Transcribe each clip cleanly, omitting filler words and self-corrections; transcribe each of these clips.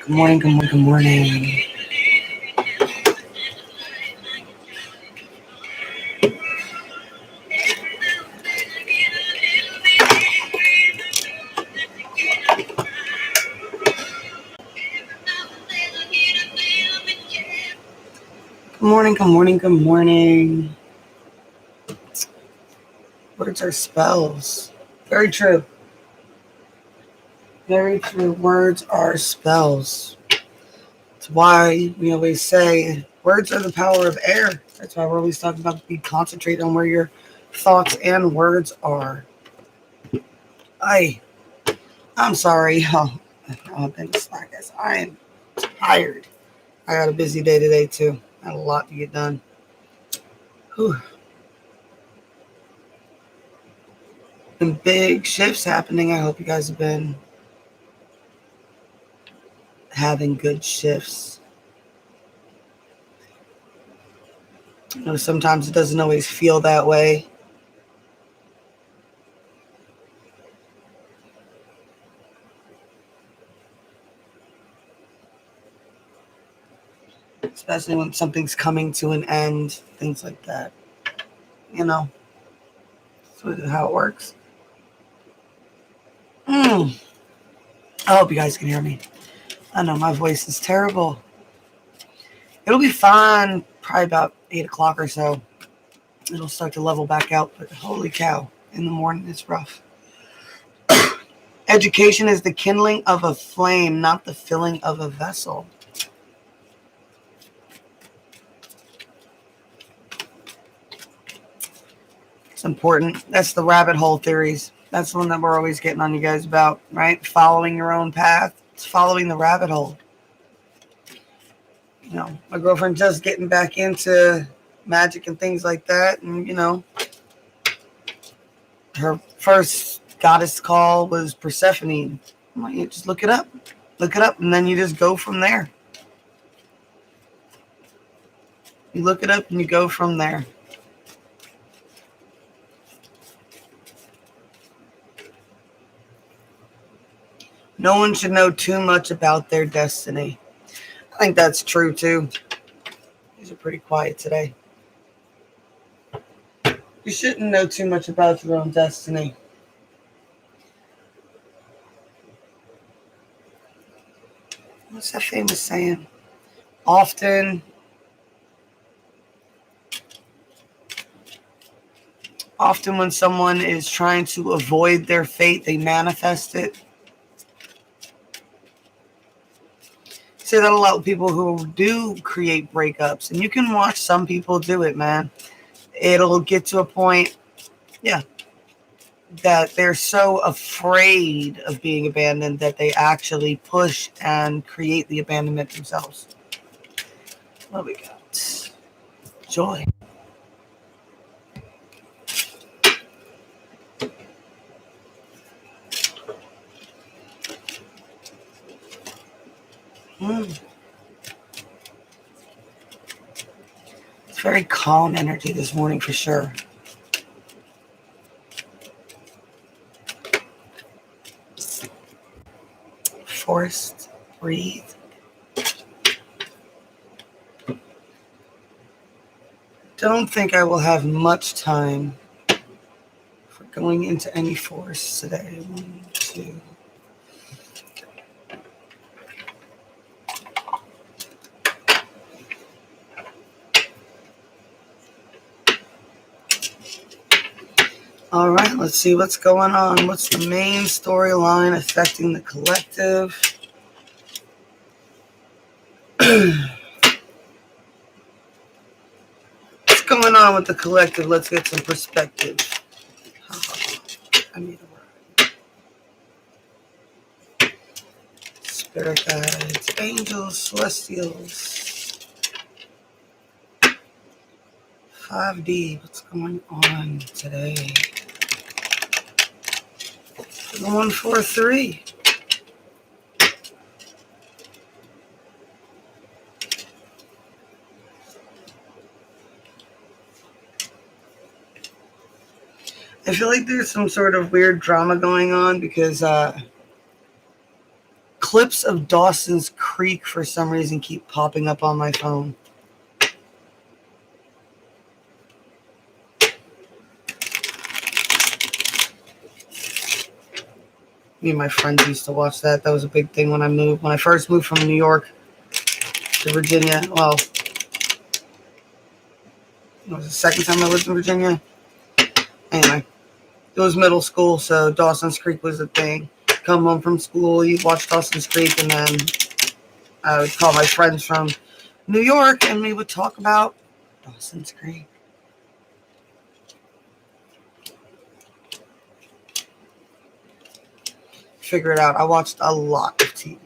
Good morning, good morning, good morning. Good morning, good morning, good morning. Words are spells. Very true. Very true. Words are spells. That's why we always say words are the power of air. That's why we're always talking about be concentrate on where your thoughts and words are. I'm sorry. I've been slack, guys. I am tired. I got a busy day today too. I had a lot to get done. Whew. Been big shifts happening. I hope you guys have been having good shifts. Sometimes it doesn't always feel that way. Especially when something's coming to an end, things like that. That's how it works. I hope you guys can hear me. I know my voice is terrible. It'll be fine probably about 8 o'clock or so. It'll start to level back out, but holy cow, in the morning it's rough. Education is the kindling of a flame, not the filling of a vessel. It's important. That's the rabbit hole theories. That's the one that we're always getting on you guys about, right? Following your own path. It's following the rabbit hole. My girlfriend just getting back into magic and things like that. And, her first goddess call was Persephone. I'm like, you just look it up. Look it up, and then you just go from there. You look it up, and you go from there. No one should know too much about their destiny. I think that's true, too. These are pretty quiet today. You shouldn't know too much about your own destiny. What's that famous saying? Often when someone is trying to avoid their fate, they manifest it. Say that a lot with people who do create breakups, and you can watch some people do it, man. It'll get to a point, that they're so afraid of being abandoned that they actually push and create the abandonment themselves. What we got? Joy. It's very calm energy this morning for sure. Forced, breathe. Don't think I will have much time for going into any force today. 1, 2. All right, let's see what's going on. What's the main storyline affecting the collective? What's going on with the collective? Let's get some perspective. I need a word. Spirit guides, angels, celestials. 5D, what's going on today? 143. I feel like there's some sort of weird drama going on because clips of Dawson's Creek for some reason keep popping up on my phone. Me and my friends used to watch that. That was a big thing when I first moved from New York to Virginia. Well, it was the second time I lived in Virginia. Anyway, it was middle school, so Dawson's Creek was a thing. Come home from school, you'd watch Dawson's Creek, and then I would call my friends from New York, and we would talk about Dawson's Creek. Figure it out. I watched a lot of TV.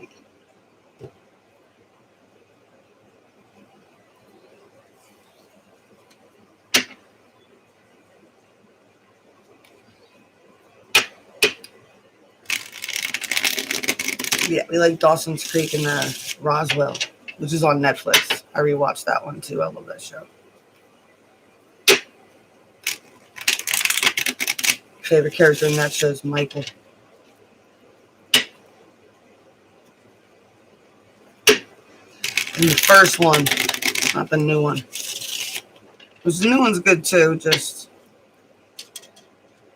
Yeah, we like Dawson's Creek and Roswell, which is on Netflix. I rewatched that one too. I love that show. Favorite character in that show is Michael. And the first one, not the new one. Because the new one's good too, just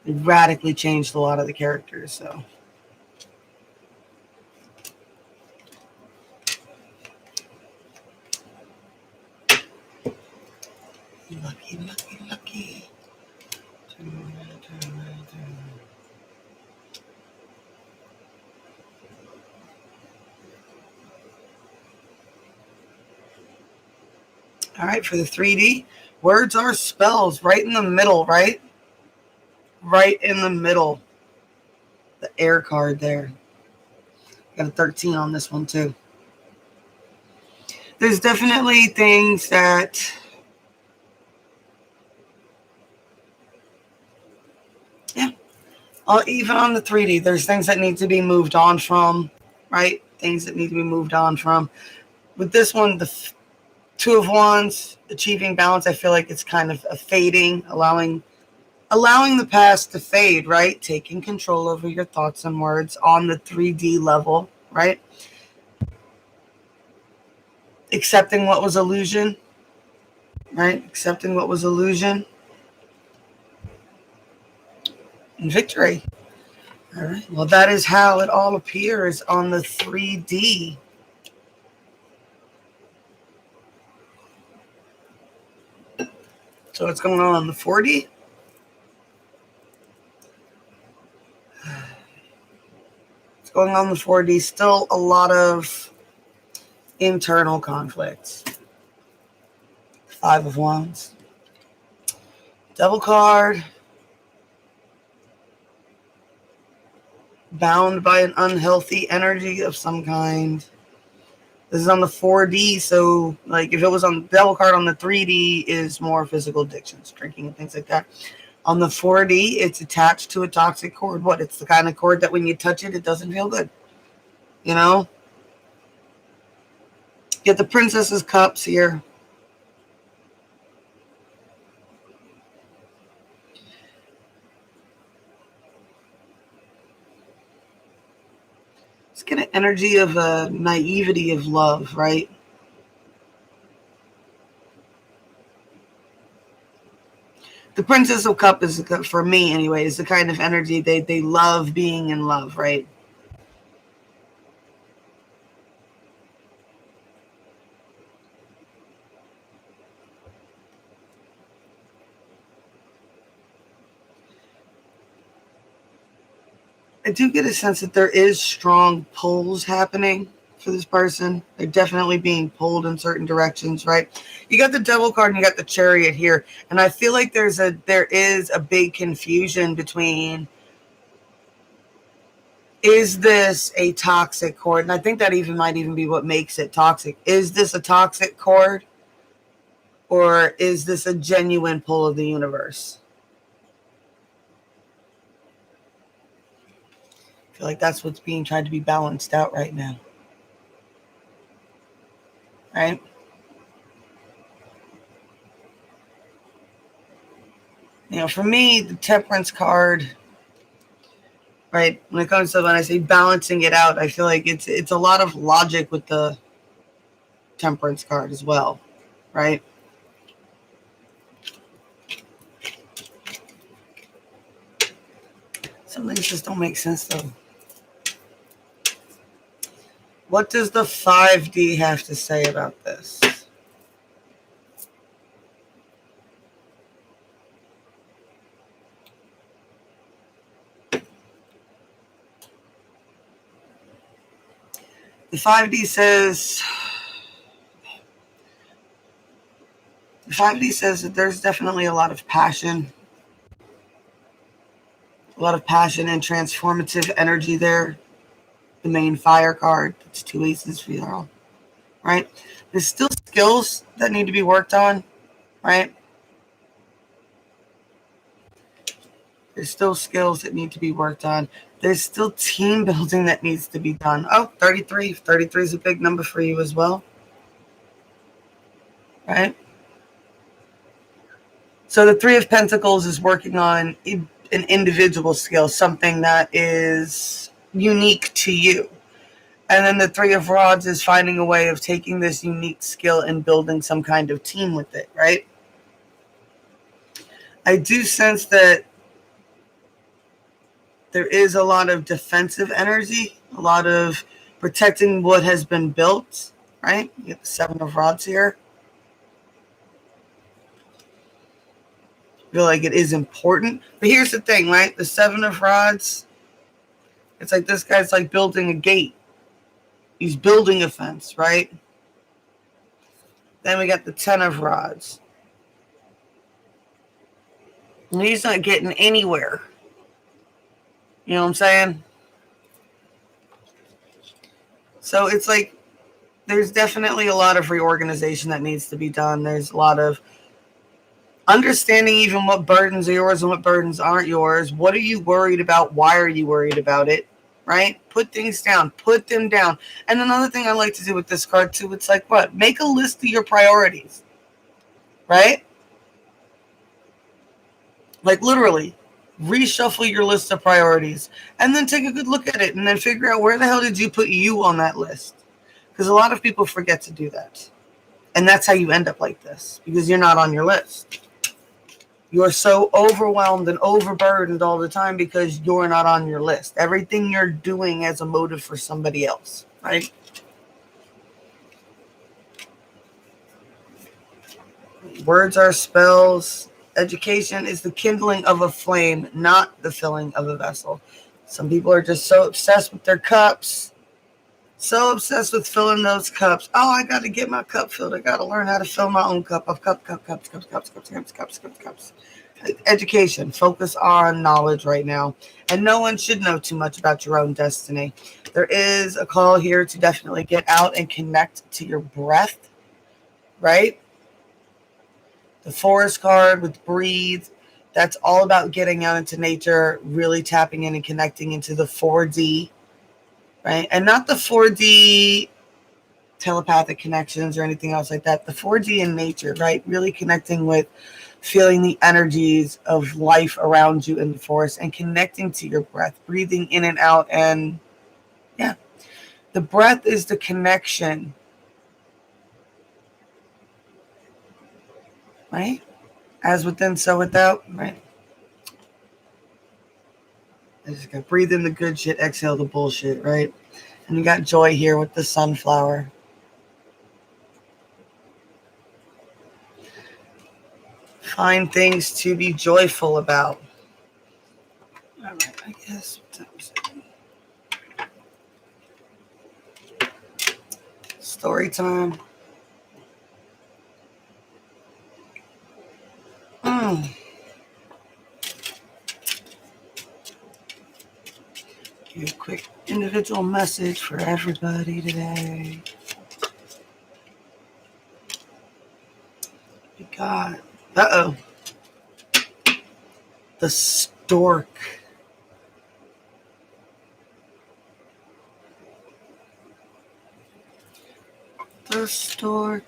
it radically changed a lot of the characters, so. Lucky, lucky, lucky. All right, for the 3D, words are spells right in the middle, right? Right in the middle. The air card there. Got a 13 on this one too. There's definitely things that even on the 3D, there's things that need to be moved on from, right? Things that need to be moved on from. With this one, the Two of Wands, achieving balance, I feel like it's kind of a fading, allowing the past to fade, right? Taking control over your thoughts and words on the 3D level, right? Accepting what was illusion, right? Accepting what was illusion. And victory. All right. Well, that is how it all appears on the 3D. So what's going on the 4D? What's going on the 4D? Still a lot of internal conflicts. 5 of Wands. Devil card. Bound by an unhealthy energy of some kind. This is on the 4D, so like if it was on the devil card on the 3D is more physical addictions, drinking and things like that. On the 4D, it's attached to a toxic cord. What? It's the kind of cord that when you touch it, it doesn't feel good. You know? Get the Princess's Cups here. Let's get an energy of a naivety of love, right? The Princess of Cup is, for me anyway, is the kind of energy they love being in love, right? I do get a sense that there is strong pulls happening for this person. They're definitely being pulled in certain directions, right? You got the Devil card and you got the Chariot here. And I feel like there is a big confusion between, is this a toxic cord? And I think that might even be what makes it toxic. Is this a toxic cord? Or is this a genuine pull of the universe? I feel like that's what's being tried to be balanced out right now. Right? You know, for me, the Temperance card, right, when I say balancing it out, I feel like it's a lot of logic with the Temperance card as well, right? Some things just don't make sense, though. What does the 5D have to say about this? The 5D says that there's definitely a lot of passion. A lot of passion and transformative energy there. The main fire card. It's 2 aces for y'all. Right? There's still skills that need to be worked on. Right? There's still skills that need to be worked on. There's still team building that needs to be done. Oh, 33. 33 is a big number for you as well. Right? So the 3 of Pentacles is working on an individual skill, something that is unique to you. And then the 3 of Rods is finding a way of taking this unique skill and building some kind of team with it, right? I do sense that there is a lot of defensive energy, a lot of protecting what has been built, right? You get the 7 of Rods here. I feel like it is important. But here's the thing, right? The 7 of Rods, it's like this guy's like building a gate. He's building a fence, right? Then we got the 10 of Rods. And he's not getting anywhere. You know what I'm saying? So it's like there's definitely a lot of reorganization that needs to be done. There's a lot of understanding even what burdens are yours and what burdens aren't yours. What are you worried about? Why are you worried about it? Right? Put things down. Put them down. And another thing I like to do with this card too, it's like what? Make a list of your priorities. Right? Like literally, reshuffle your list of priorities and then take a good look at it and then figure out where the hell did you put you on that list? Because a lot of people forget to do that. And that's how you end up like this, because you're not on your list. You're so overwhelmed and overburdened all the time because you're not on your list. Everything you're doing as a motive for somebody else, right? Words are spells. Education is the kindling of a flame, not the filling of a vessel. Some people are just so obsessed with their cups, so obsessed with filling those cups. Oh, I got to get my cup filled. I got to learn how to fill my own cup of cups. Education. Focus on knowledge right now. And no one should know too much about your own destiny. There is a call here to definitely get out and connect to your breath, right? The Forest card with Breathe, that's all about getting out into nature, really tapping in and connecting into the 4D, right? And not the 4D telepathic connections or anything else like that. The 4D in nature, right? Really connecting with feeling the energies of life around you in the forest and connecting to your breath, breathing in and out. And yeah, the breath is the connection, right? As within, so without, right? I just got breathe in the good shit, exhale the bullshit, right? And you got joy here with the sunflower. Find things to be joyful about. All right, I guess. Story time. Give a quick individual message for everybody today. We got, the stork. The stork.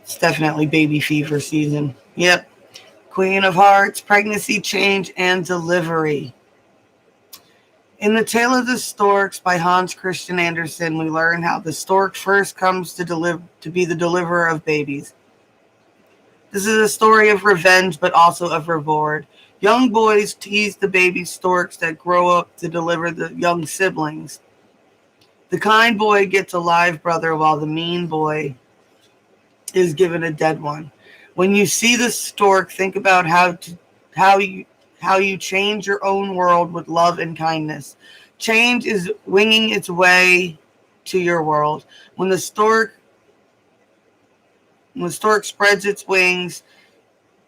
It's definitely baby fever season. Yep. Queen of Hearts, pregnancy, change, and delivery. In The Tale of the Storks by Hans Christian Andersen, we learn how the stork first comes to be the deliverer of babies. This is a story of revenge, but also of reward. Young boys tease the baby storks that grow up to deliver the young siblings. The kind boy gets a live brother, while the mean boy is given a dead one. When you see the stork, think about how you change your own world with love and kindness. Change is winging its way to your world. When the stork spreads its wings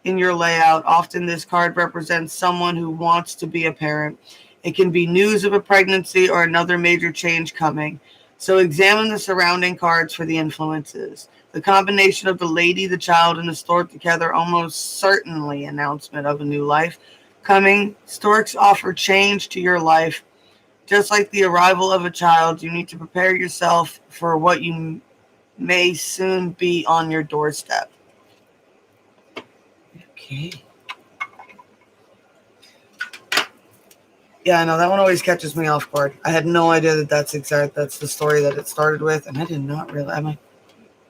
in your layout, often this card represents someone who wants to be a parent. It can be news of a pregnancy or another major change coming. So examine the surrounding cards for the influences. The combination of the lady, the child, and the stork together almost certainly announcement of a new life coming. Storks offer change to your life. Just like the arrival of a child, you need to prepare yourself for what you may soon be on your doorstep. Okay. Yeah, I know that one always catches me off guard. I had no idea that that's the story that it started with, and I did not realize. I mean,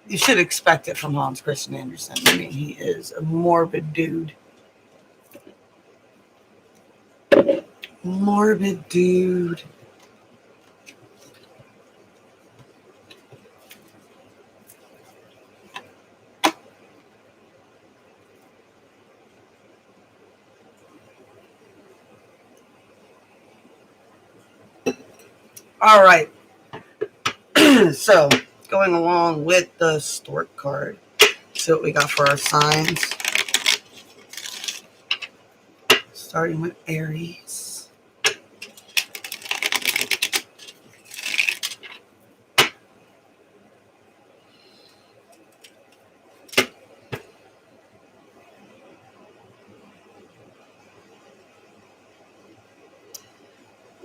you should expect it from Hans Christian Andersen. I mean, he is a morbid dude. Morbid dude. All right. So, going along with the stork card, see what we got for our signs. Starting with Aries.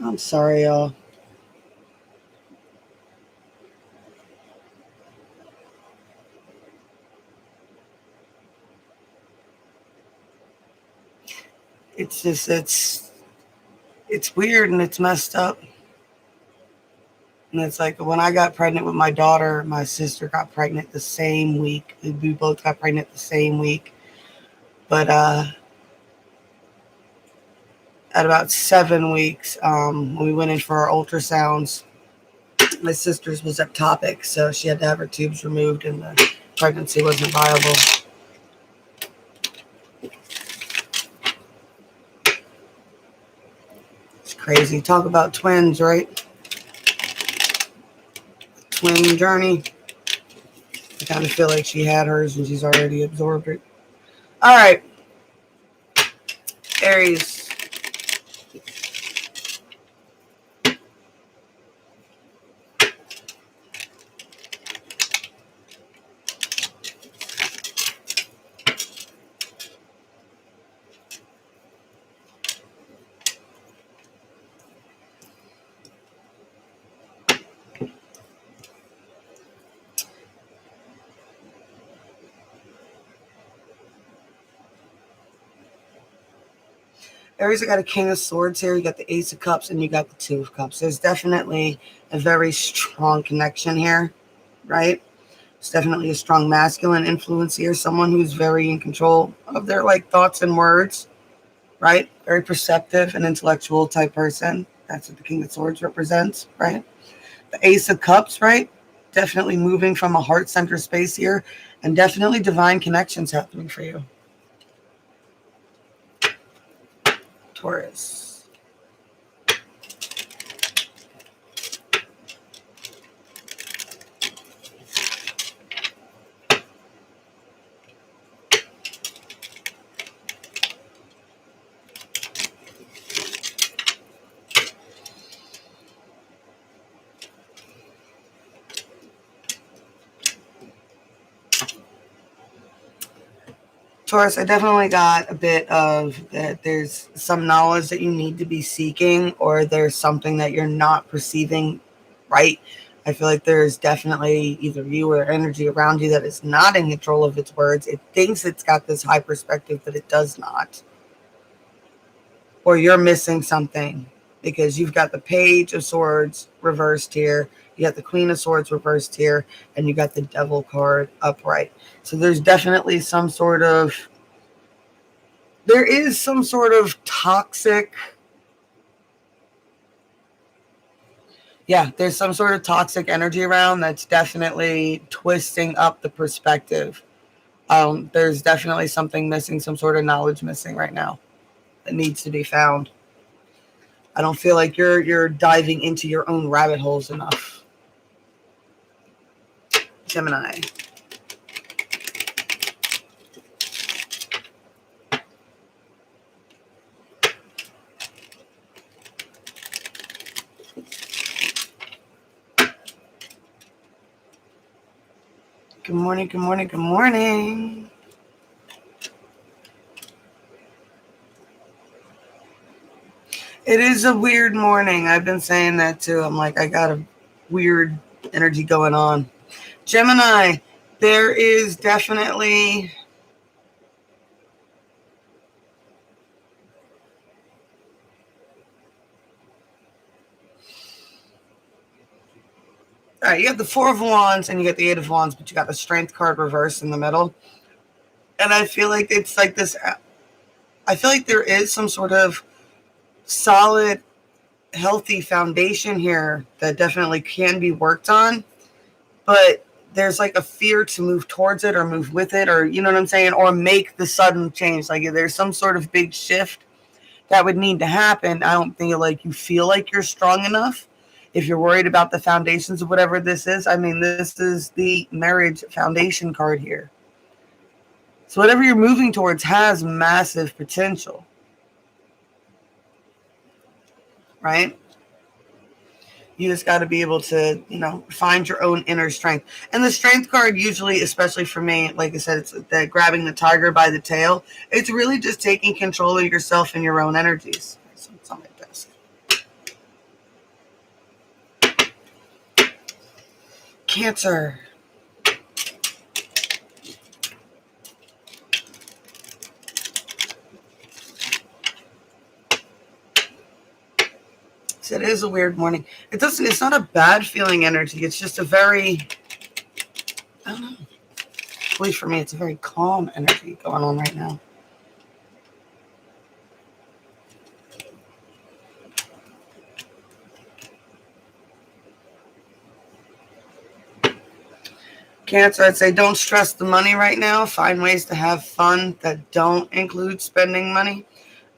I'm sorry, y'all. It's just, it's weird and it's messed up. And it's like when I got pregnant with my daughter, my sister got pregnant the same week. We both got pregnant the same week. But at about 7 weeks, when we went in for our ultrasounds, my sister's was ectopic, so she had to have her tubes removed and the pregnancy wasn't viable. It's crazy. Talk about twins, right? Twin journey. I kind of feel like she had hers and she's already absorbed it. All right. Aries. Aries, I got a King of Swords here. You got the Ace of Cups and you got the Two of Cups. There's definitely a very strong connection here, right? It's definitely a strong masculine influence here. Someone who's very in control of their thoughts and words, right? Very perceptive and intellectual type person. That's what the King of Swords represents, right? The Ace of Cups, right? Definitely moving from a heart center space here, and definitely divine connections happening for you. Taurus. Taurus, I definitely got a bit of that there's some knowledge that you need to be seeking, or there's something that you're not perceiving right. I feel like there's definitely either you or energy around you that is not in control of its words. It thinks it's got this high perspective, but it does not. Or you're missing something because you've got the Page of Swords reversed here, you got the Queen of Swords reversed here, and you got the Devil card upright. So there's definitely some sort of, there is some sort of toxic, there's some sort of toxic energy around that's definitely twisting up the perspective. There's definitely something missing, some sort of knowledge missing right now that needs to be found. I don't feel like you're diving into your own rabbit holes enough. Gemini. Good morning, good morning, good morning. It is a weird morning. I've been saying that too. I'm like, I got a weird energy going on. Gemini, there is definitely... All right, you got the Four of Wands and you got the Eight of Wands, but you got the Strength card reversed in the middle. And I feel like it's like this... I feel like there is some sort of solid, healthy foundation here that definitely can be worked on, but there's like a fear to move towards it or move with it, or you know what I'm saying, or make the sudden change. Like if there's some sort of big shift that would need to happen, I don't feel like you feel like you're strong enough. If you're worried about the foundations of whatever this is, I mean, this is the marriage foundation card here. So whatever you're moving towards has massive potential. Right? You just got to be able to, find your own inner strength. And the Strength card usually, especially for me, like I said, it's that grabbing the tiger by the tail. It's really just taking control of yourself and your own energies. So it's on my desk. Cancer. So it is a weird morning. It's not a bad feeling energy. It's just a very, I don't know. At least for me, it's a very calm energy going on right now. Cancer, I'd say don't stress the money right now. Find ways to have fun that don't include spending money.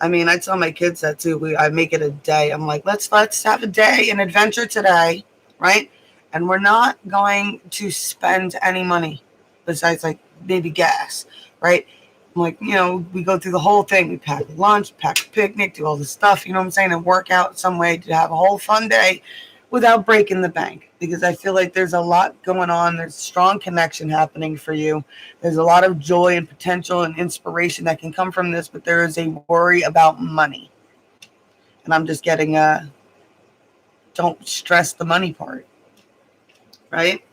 I mean, I tell my kids that too. I make it a day. I'm like, let's have a day, an adventure today, right? And we're not going to spend any money besides like maybe gas, right? I'm like, we go through the whole thing. We pack lunch, pack a picnic, do all this stuff, you know what I'm saying? And work out some way to have a whole fun day without breaking the bank, because I feel like there's a lot going on. There's strong connection happening for you. There's a lot of joy and potential and inspiration that can come from this, but there is a worry about money. And I'm just getting don't stress the money part, right?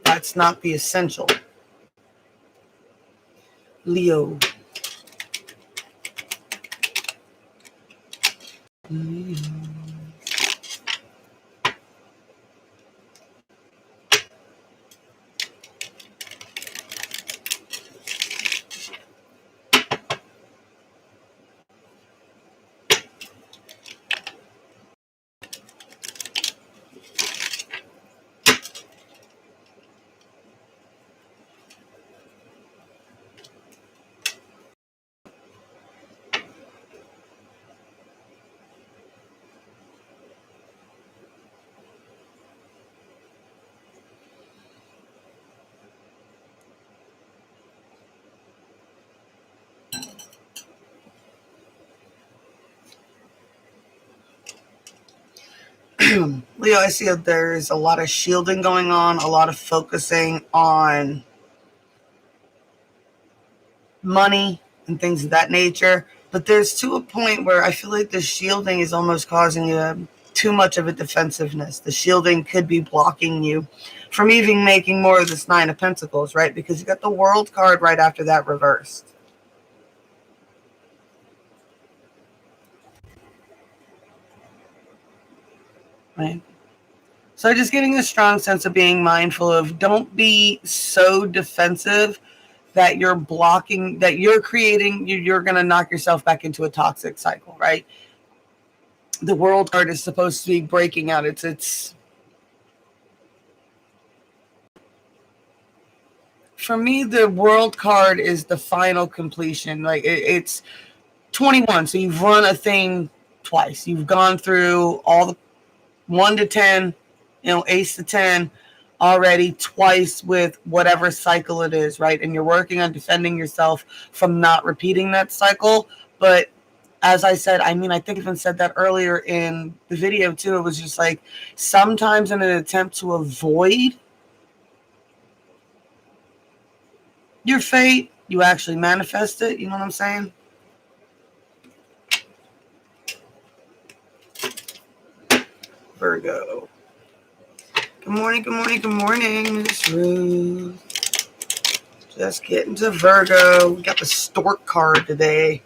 That's not the essential. Leo. Leo, I see that there's a lot of shielding going on, a lot of focusing on money and things of that nature. But there's to a point where I feel like the shielding is almost causing too much of a defensiveness. The shielding could be blocking you from even making more of this Nine of Pentacles, right? Because you got the World card right after that reversed. right? So just getting a strong sense of being mindful of, don't be so defensive that you're blocking, that you're creating, you're going to knock yourself back into a toxic cycle, right? The world card is supposed to be breaking out. It's for me, the world card is the final completion. Like it's 21. So you've run a thing twice. You've gone through all the 1 to 10, ace to 10 already twice with whatever cycle it is, right? And you're working on defending yourself from not repeating that cycle. But as I said, I think I even said that earlier in the video too. It was just like, sometimes in an attempt to avoid your fate, you actually manifest it. You know what I'm saying? Virgo. Good morning, good morning, good morning, Miss Ruth. Just getting to Virgo. We got the stork card today.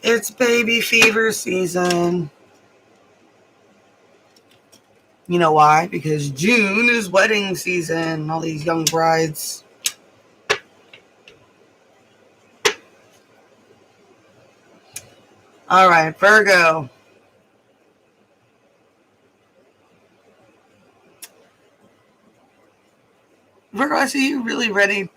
It's baby fever season. You know why? Because June is wedding season. All these young brides. All right, Virgo. Virgo, I see you really ready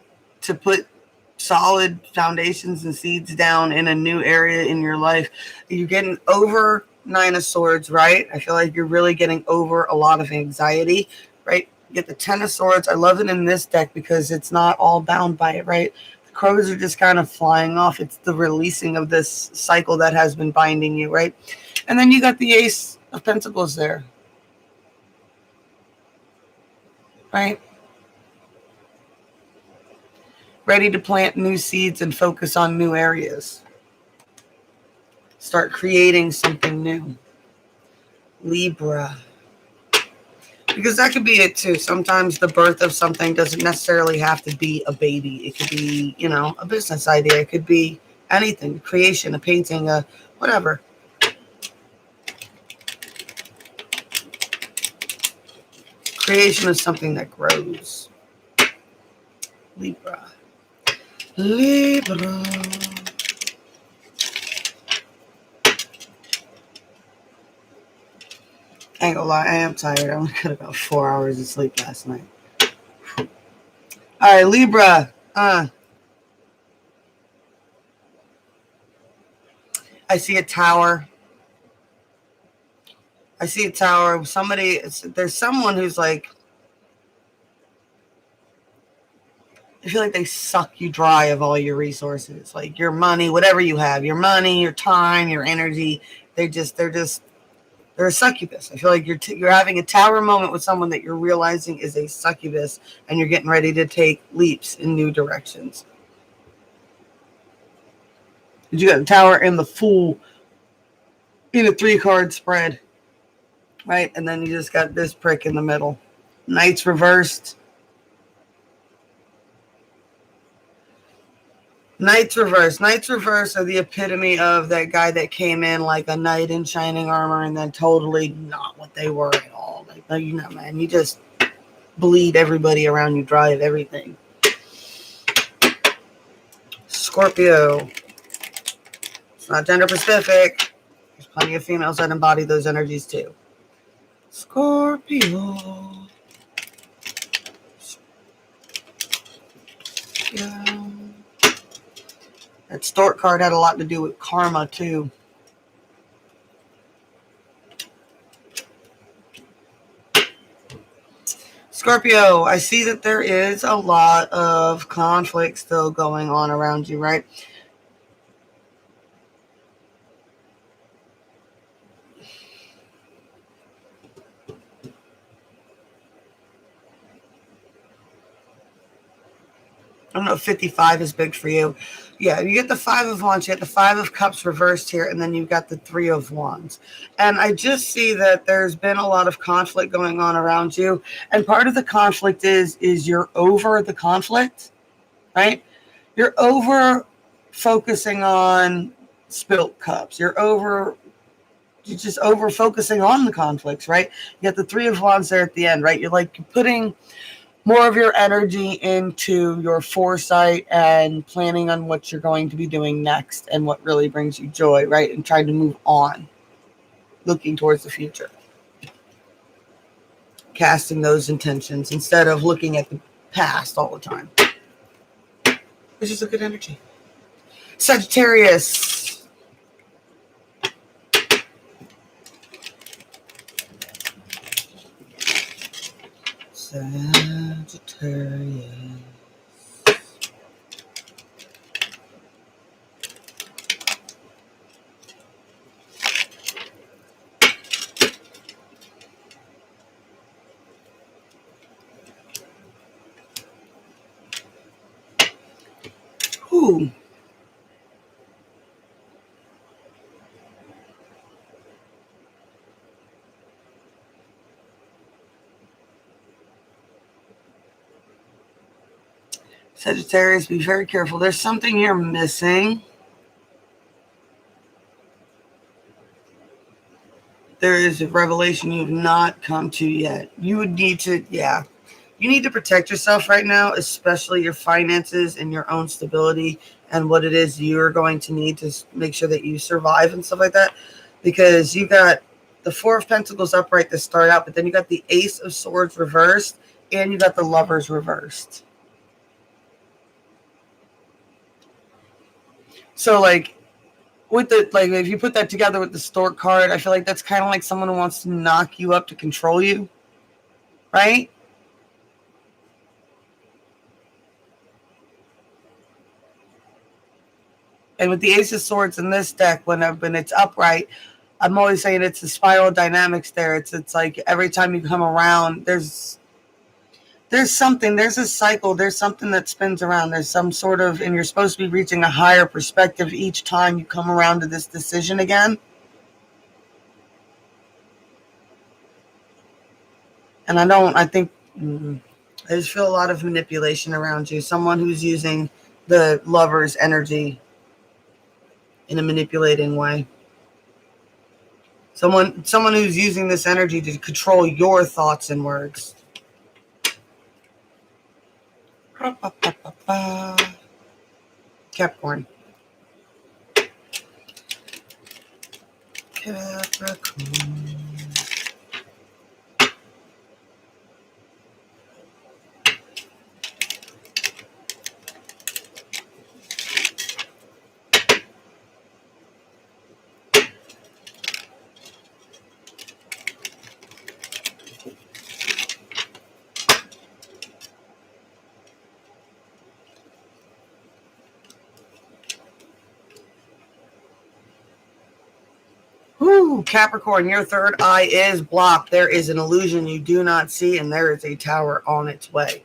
to put solid foundations and seeds down in a new area in your life. You're getting over 9 of Swords, right? I feel like you're really getting over a lot of anxiety, right? You get the 10 of Swords. I love it in this deck because it's not all bound by it, right? The crows are just kind of flying off. It's the releasing of this cycle that has been binding you, right? And then you got the Ace of Pentacles there, right? Ready to plant new seeds and focus on new areas. Start creating something new. Libra. Because that could be it too. Sometimes the birth of something doesn't necessarily have to be a baby. It could be, a business idea. It could be anything. A creation, a painting, a whatever. Creation is something that grows. Libra. Libra. I ain't gonna lie, I am tired. I only got about 4 hours of sleep last night. All right, Libra. I see a tower. Somebody, there's someone who's like, I feel like they suck you dry of all your resources, like your money, whatever you have, your money, your time, your energy. They're a succubus. I feel like you're having a tower moment with someone that you're realizing is a succubus, and you're getting ready to take leaps in new directions. You got the tower and the Fool in a 3-card spread, right? And then you just got this prick in the middle. Knights reversed. Knights reverse. Knights reverse are the epitome of that guy that came in like a knight in shining armor and then totally not what they were at all. Like, no, you're not, man. You just bleed everybody around you dry of everything. Scorpio. It's not gender specific. There's plenty of females that embody those energies too. Scorpio. Yeah. That stork card had a lot to do with karma, too. Scorpio, I see that there is a lot of conflict still going on around you, right? I don't know if 55 is big for you. Yeah, you get the 5 of Wands, you get the 5 of Cups reversed here, and then you've got the 3 of Wands. And I just see that there's been a lot of conflict going on around you. And part of the conflict is you're over the conflict, right? You're over focusing on spilt cups. You're just over focusing on the conflicts, right? You got the Three of Wands there at the end, right? You're like putting more of your energy into your foresight and planning on what you're going to be doing next and what really brings you joy, right? And trying to move on, looking towards the future. Casting those intentions instead of looking at the past all the time. Which is a good energy. Sagittarius. Sagittarius. Ooh. Sagittarius, be very careful. There's something you're missing. There is a revelation you've not come to yet. You would need to, you need to protect yourself right now, especially your finances and your own stability and what it is you're going to need to make sure that you survive and stuff like that. Because you got the Four of Pentacles upright to start out, but then you got the Ace of Swords reversed and you got the Lovers reversed. So like with the, like if you put that together with the Stork card, I feel like that's kind of like someone who wants to knock you up to control you, right? And with the Ace of Swords in this deck, when it's upright, I'm always saying it's the spiral dynamics there. It's like every time you come around, there's something, there's a cycle, there's something that spins around. There's some sort of, and you're supposed to be reaching a higher perspective each time you come around to this decision again. And I just feel a lot of manipulation around you. Someone who's using the Lover's energy in a manipulating way. Someone who's using this energy to control your thoughts and words. Capricorn. Capricorn. Ooh, Capricorn, your third eye is blocked. There is an illusion you do not see, and there is a tower on its way.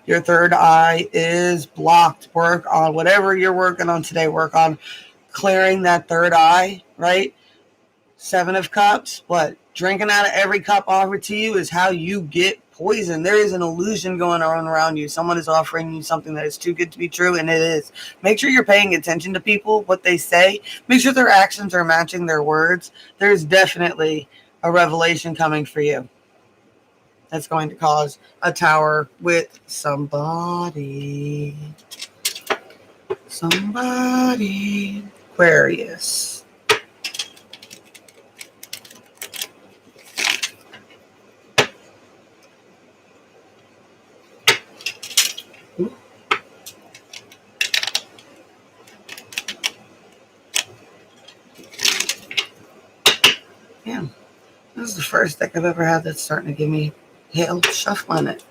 Your third eye is blocked. Work on whatever you're working on today. Work on clearing that third eye, right? Seven of Cups. What? Drinking out of every cup offered to you is how you get poison. There is an illusion going on around you. Someone is offering you something that is too good to be true, and it is. Make sure you're paying attention to people, what they say. Make sure their actions are matching their words. There's definitely a revelation coming for you that's going to cause a tower with somebody. Aquarius. Yeah, this is the first deck I've ever had that's starting to give me hell shuffling it.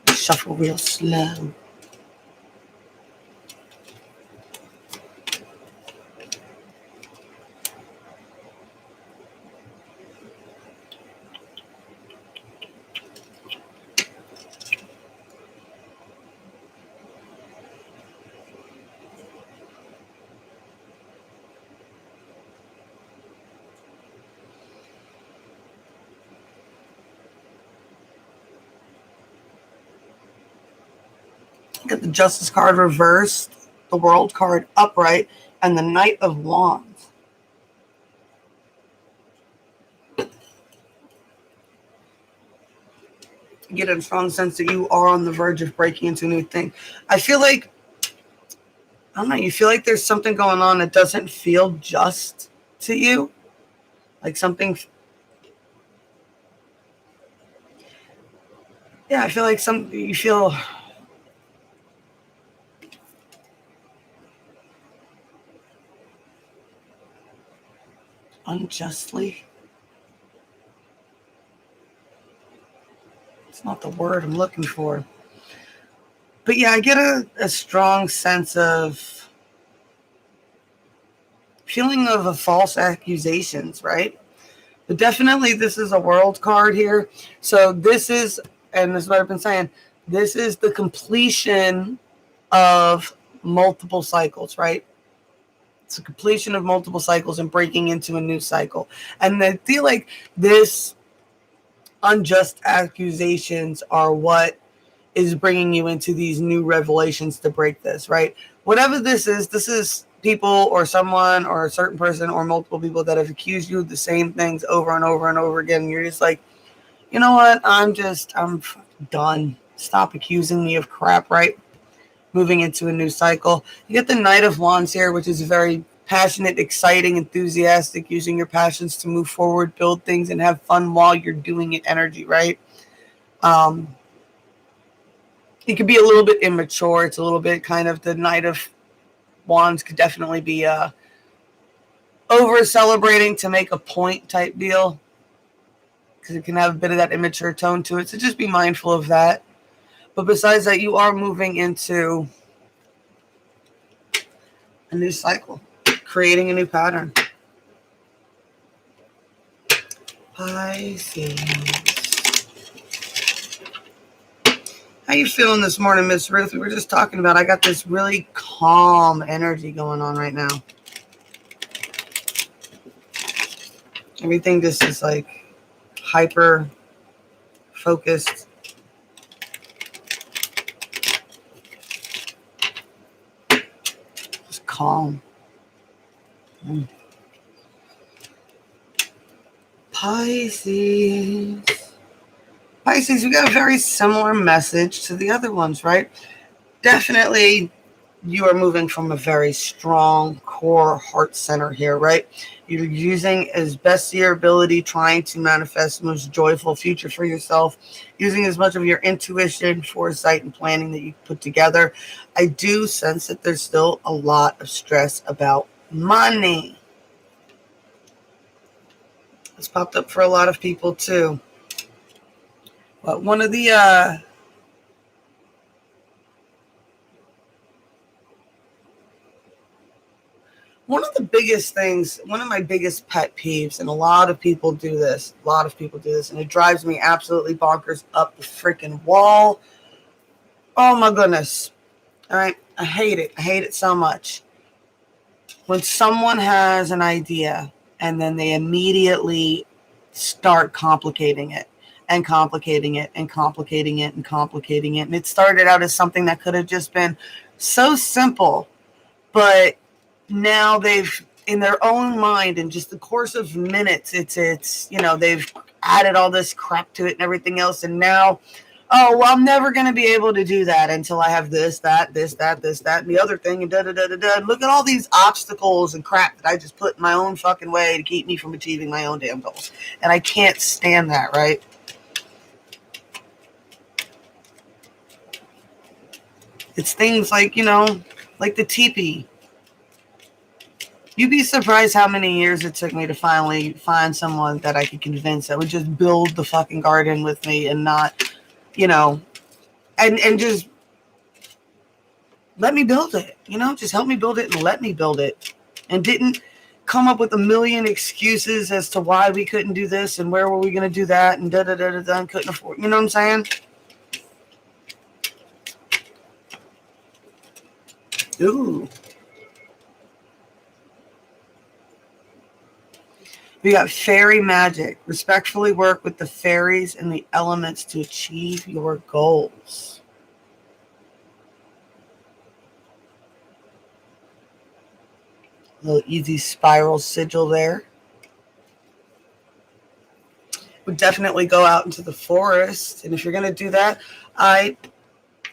Shuffle real slow. Get the Justice card reversed, the World card upright, and the Knight of Wands. Get a strong sense that you are on the verge of breaking into a new thing. I feel like, I don't know, you feel like there's something going on that doesn't feel just to you. Like something, yeah, I feel like you feel unjustly. It's not the word I'm looking for. But yeah, I get a strong sense of feeling of a false accusations, right? But definitely this is a World card here. So this is, and this is what I've been saying, this is the completion of multiple cycles, right? It's a completion of multiple cycles and breaking into a new cycle. And I feel like this unjust accusations are what is bringing you into these new revelations to break this, right? Whatever this is people or someone or a certain person or multiple people that have accused you of the same things over and over and over again. You're just like, you know what? I'm done. Stop accusing me of crap, right? Moving into a new cycle. You get the Knight of Wands here, which is very passionate, exciting, enthusiastic, using your passions to move forward, build things, and have fun while you're doing it energy, right? It could be a little bit immature. It's a little bit kind of the Knight of Wands could definitely be over celebrating to make a point type deal, because it can have a bit of that immature tone to it. So just be mindful of that. But besides that, you are moving into a new cycle, creating a new pattern. Pisces. How you feeling this morning, Miss Ruth? We were just talking about, I got this really calm energy going on right now. Everything just is like hyper focused. Just calm. Pisces. Pisces, we got a very similar message to the other ones, right? Definitely you are moving from a very strong core heart center here, right? You're using as best your ability, trying to manifest the most joyful future for yourself, using as much of your intuition, foresight, and planning that you put together. I do sense that there's still a lot of stress about money. It's popped up for a lot of people too. But one of the biggest things, one of my biggest pet peeves, and a lot of people do this, and it drives me absolutely bonkers up the freaking wall. Oh my goodness. All right. I hate it so much. When someone has an idea and then they immediately start complicating it and complicating it and complicating it and complicating it. And it started out as something that could have just been so simple, but now they've, in their own mind, in just the course of minutes, it's they've added all this crap to it and everything else. And now, oh, well, I'm never going to be able to do that until I have this, that, and the other thing, and da-da-da-da-da. Look at all these obstacles and crap that I just put in my own fucking way to keep me from achieving my own damn goals. And I can't stand that, right? It's things like, like the teepee. You'd be surprised how many years it took me to finally find someone that I could convince that would just build the fucking garden with me and not, and just let me build it, just help me build it and let me build it. And didn't come up with a million excuses as to why we couldn't do this and where were we going to do that and da-da-da-da-da and couldn't afford, you know what I'm saying? Ooh. We got fairy magic. Respectfully work with the fairies and the elements to achieve your goals. A little easy spiral sigil there. Would definitely go out into the forest. And if you're going to do that, I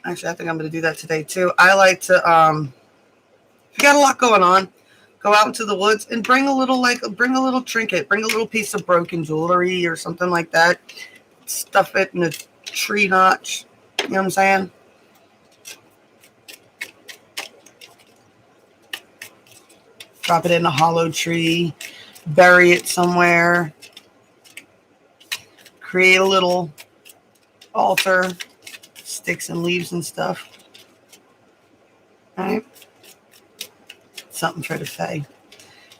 think I'm going to do that today too. I like to, if you got a lot going on, go out into the woods and bring a little trinket, bring a little piece of broken jewelry or something like that. Stuff it in a tree notch. You know what I'm saying? Drop it in a hollow tree, bury it somewhere, create a little altar, sticks and leaves and stuff. All right. Something for the fae. You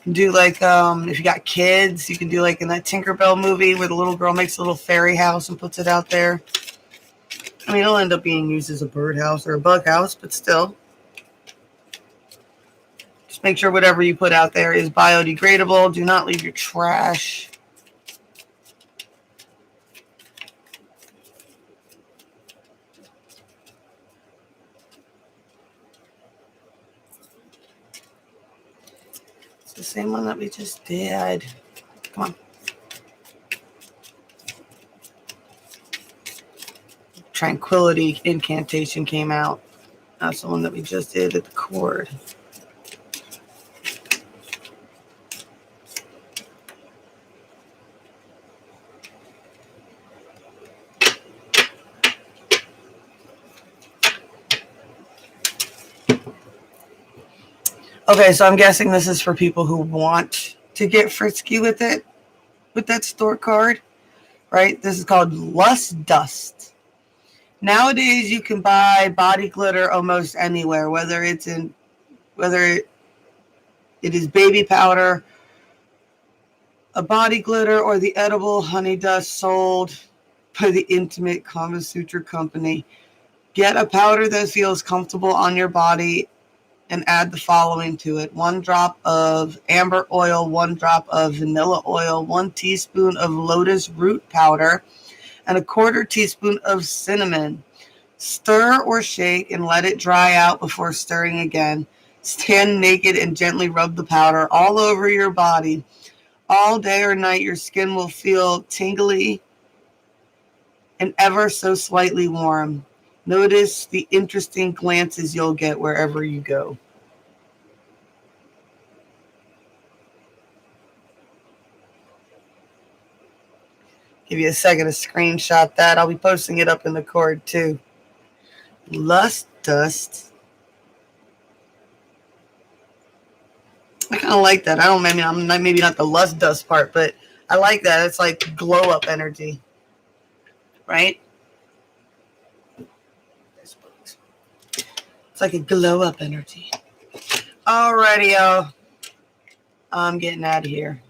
can do like, if you got kids, you can do like in that Tinkerbell movie where the little girl makes a little fairy house and puts it out there. I mean, it'll end up being used as a birdhouse or a bug house, but still. Just make sure whatever you put out there is biodegradable. Do not leave your trash. It's the same one that we just did. Come on. Tranquility incantation came out. That's the one that we just did at the cord. Okay, so I'm guessing this is for people who want to get frisky with it, with that store card, right? This is called Lust Dust. Nowadays, you can buy body glitter almost anywhere, whether it is baby powder, a body glitter, or the edible honey dust sold by the Intimate Kama Sutra Company. Get a powder that feels comfortable on your body and add the following to it: 1 drop of amber oil, 1 drop of vanilla oil, 1 teaspoon of lotus root powder, and 1/4 teaspoon of cinnamon. Stir or shake and let it dry out before stirring again. Stand naked and gently rub the powder all over your body. All day or night, your skin will feel tingly and ever so slightly warm. Notice the interesting glances you'll get wherever you go. Give you a second to screenshot that. I'll be posting it up in the cord too. Lust Dust. I kind of like that. I'm maybe not the lust dust part, but I like that. It's like glow up energy, right? It's like a glow up energy. Alrighty, y'all. I'm getting out of here.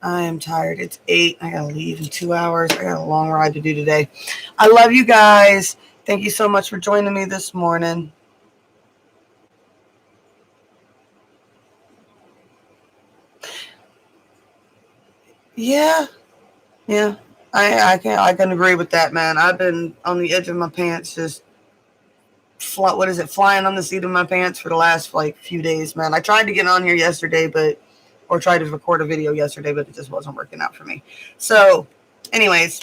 I am tired. It's 8. I gotta leave in 2 hours. I got a long ride to do today. I love you guys. Thank you so much for joining me this morning. Yeah. I can agree with that, man. I've been on the edge of my pants, just flying on the seat of my pants for the last few days, man. I tried to get on here yesterday, or tried to record a video yesterday, but it just wasn't working out for me. So, anyways,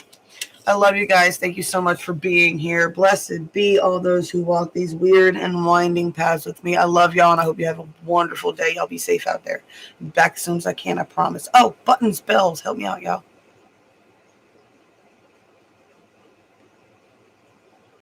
I love you guys. Thank you so much for being here. Blessed be all those who walk these weird and winding paths with me. I love y'all, and I hope you have a wonderful day. Y'all be safe out there. Be back as soon as I can, I promise. Oh, buttons, bells. Help me out, y'all.